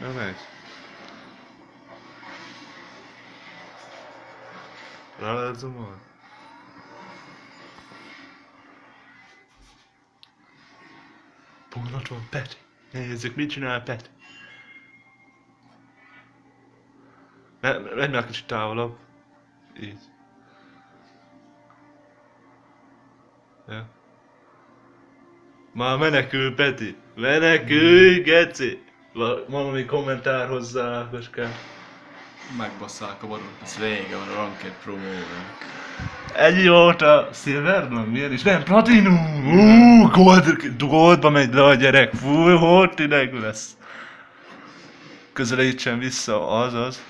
Na megy. Rá lehet zoomolni? Pont ott van Peti. Nézzük, mit csinál Peti. Menj már kicsit távolabb. Így. Ja. Már menekül Peti. Menekülj, geci! Valami kommentár hozzá, Koskám. Megbasszák a vadon. Ez vége van a Ranked promónak. Ennyi volt a Silverman, milyen is? Nem, Platinum! Goldba megy le a gyerek. Fú, hol ideg lesz. Közelítsen vissza, azaz.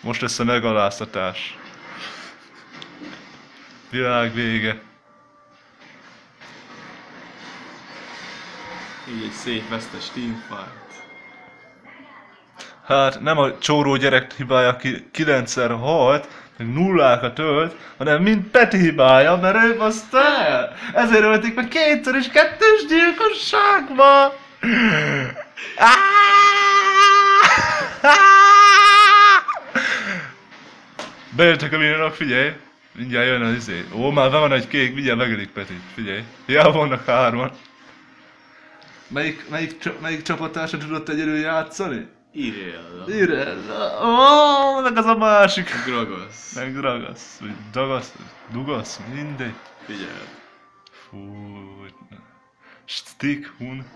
Most lesz a megaláztatás. Világ vége. Így egy szép vesztes teamfight. Hát nem a csóró gyerek hibája, aki 9-szer halt, meg nullákat ölt, hanem mind Peti hibája, mert ő baszta el. Ezért ölték meg 2-szer és 2-s gyilkosságba. Bejöttek a minionok, figyelj! Mindjárt jön az izé. Ó, már be van egy kék, mindjárt megölik Petit, figyelj. Ja, vannak 3-an. Melyik csapattársa tudott egyedül játszani? Irella. Irella. Ó, meg az a másik. Gragas. Meg Dragasz, vagy Dagasz, Dugasz, mindegy. Figyelj. Fú, Stick, Hun.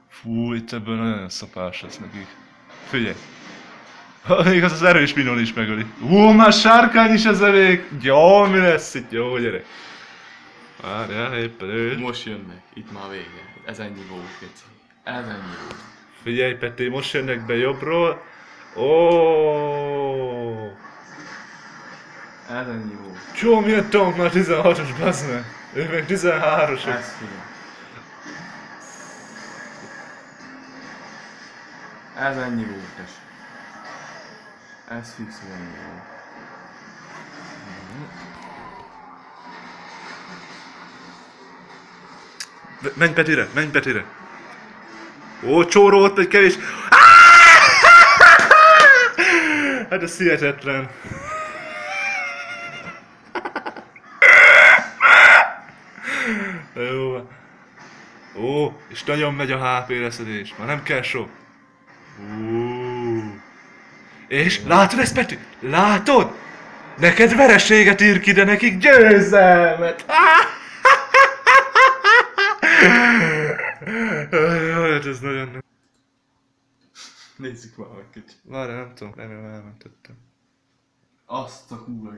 Fú, itt ebből nagyon szapás lesz nekik. Figyelj. Még az erős minon is megöli. Már sárkány is ezzel még. Jó, mi lesz itt? Jó, gyerek. Várjál, éppen ő. Most jönnek. Itt már vége. Ez ennyi volt, Geci. Ez ennyi volt. Figyelj, Peti, most jönnek be jobbról. Ó. Ez ennyi volt. Csó, milyen tank már 16-os, bazd meg. Ő meg 13-os. Ez figyelj. Ez ennyi volt, es. Ez fix, hogy ennyi volt. Menj Petire, menj Petire. Ó, csóró ott egy kevés. Hát ez hihetetlen. Jó van. Ó, és nagyon megy a HP leszedés. Már nem kell sok. És látod ezt, Peti? Látod? Neked vereséget ír ki, de nekik győzelmet. Hát ez nagyon nem. Nézzük már egy kicsit. Várj, nem tudom, remélem elmentettem. Azt a kurva